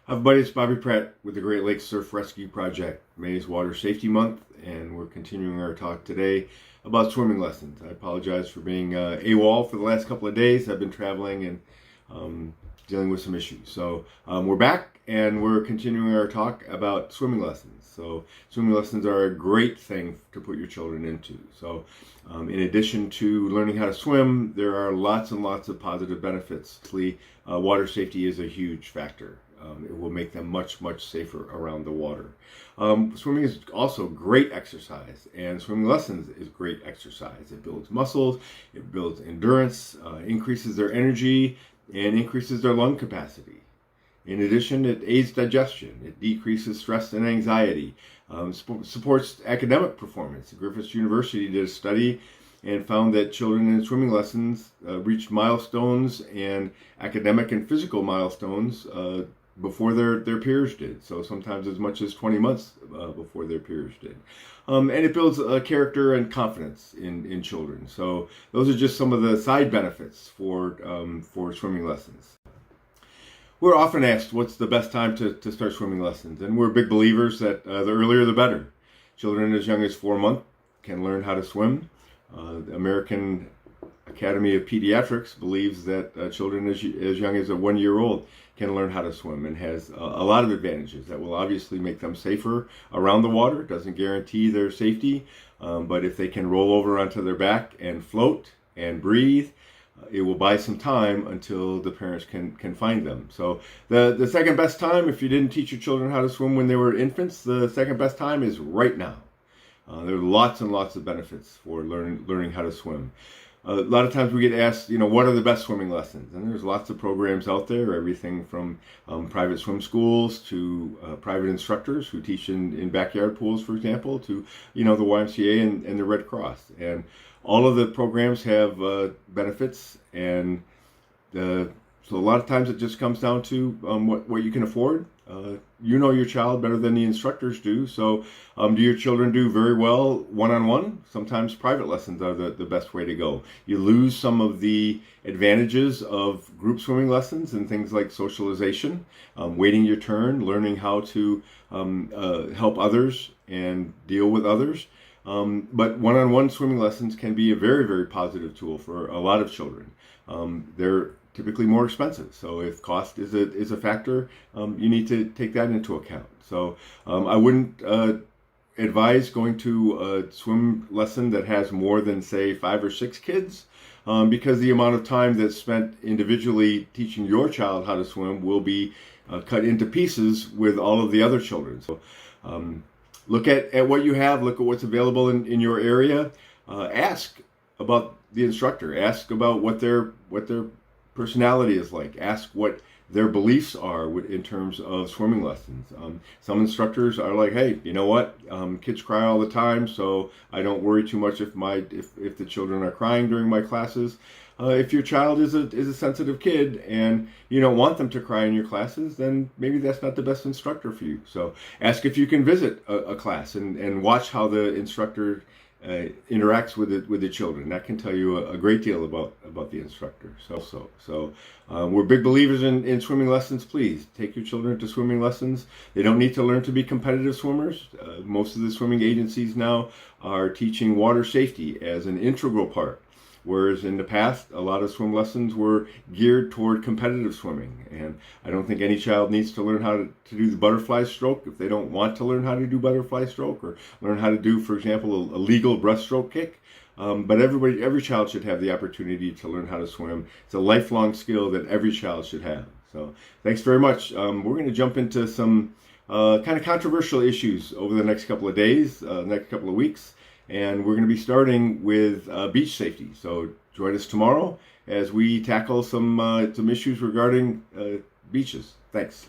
Hi everybody, it's Bobby Pratt with the Great Lakes Surf Rescue Project. May is Water Safety Month, and we're continuing our talk today about swimming lessons. I apologize for being AWOL for the last couple of days. I've been traveling and dealing with some issues. So we're back, and we're continuing our talk about swimming lessons. So swimming lessons are a great thing to put your children into. So in addition to learning how to swim, there are lots and lots of positive benefits. Water safety is a huge factor. It will make them much, much safer around the water. Swimming is also great exercise, and swimming lessons is great exercise. It builds muscles, it builds endurance, increases their energy, and increases their lung capacity. In addition, it aids digestion, it decreases stress and anxiety, supports academic performance. Griffith University did a study and found that children in swimming lessons reached milestones and academic and physical milestones before their peers did. So sometimes as much as 20 months before their peers did. And it builds character and confidence in children. So those are just some of the side benefits for swimming lessons. We're often asked what's the best time to start swimming lessons, and we're big believers that the earlier the better. Children as young as 4 months can learn how to swim. The American Academy of Pediatrics believes that children as young as 1 year old can learn how to swim, and has a lot of advantages that will obviously make them safer around the water. It doesn't guarantee their safety, but if they can roll over onto their back and float and breathe, it will buy some time until the parents can find them. So the second best time, if you didn't teach your children how to swim when they were infants, the second best time is right now. There are lots and lots of benefits for learning how to swim. A lot of times we get asked, what are the best swimming lessons? And there's lots of programs out there, everything from private swim schools to private instructors who teach in backyard pools, for example, to, the YMCA and the Red Cross. And all of the programs have benefits, and so a lot of times it just comes down to what you can afford. You know your child better than the instructors do. So do your children do very well one-on-one? Sometimes private lessons are the best way to go. You lose some of the advantages of group swimming lessons and things like socialization, waiting your turn, learning how to help others and deal with others. But one-on-one swimming lessons can be a very, very positive tool for a lot of children. They're typically more expensive. So if cost is a factor, you need to take that into account. So I wouldn't advise going to a swim lesson that has more than, say, 5 or 6 kids, because the amount of time that's spent individually teaching your child how to swim will be cut into pieces with all of the other children. So look at what you have, look at what's available in your area. Ask about the instructor, ask about what their personality is like, ask what their beliefs are in terms of swimming lessons. Some instructors are like, hey, you know what, kids cry all the time, so I don't worry too much if the children are crying during my classes. If your child is a sensitive kid and you don't want them to cry in your classes, then maybe that's not the best instructor for you. So ask if you can visit a class and watch how the instructor interacts with the children. That can tell you a great deal about the instructor. So we're big believers in swimming lessons. Please take your children to swimming lessons. They don't need to learn to be competitive swimmers. Most of the swimming agencies now are teaching water safety as an integral part, whereas in the past, a lot of swim lessons were geared toward competitive swimming. And I don't think any child needs to learn how to do the butterfly stroke if they don't want to learn how to do butterfly stroke, or learn how to do, for example, a legal breaststroke kick. But every child should have the opportunity to learn how to swim. It's a lifelong skill that every child should have. So thanks very much. We're going to jump into some kind of controversial issues over the next couple of days, next couple of weeks. And we're going to be starting with beach safety. So join us tomorrow as we tackle some issues regarding beaches. Thanks.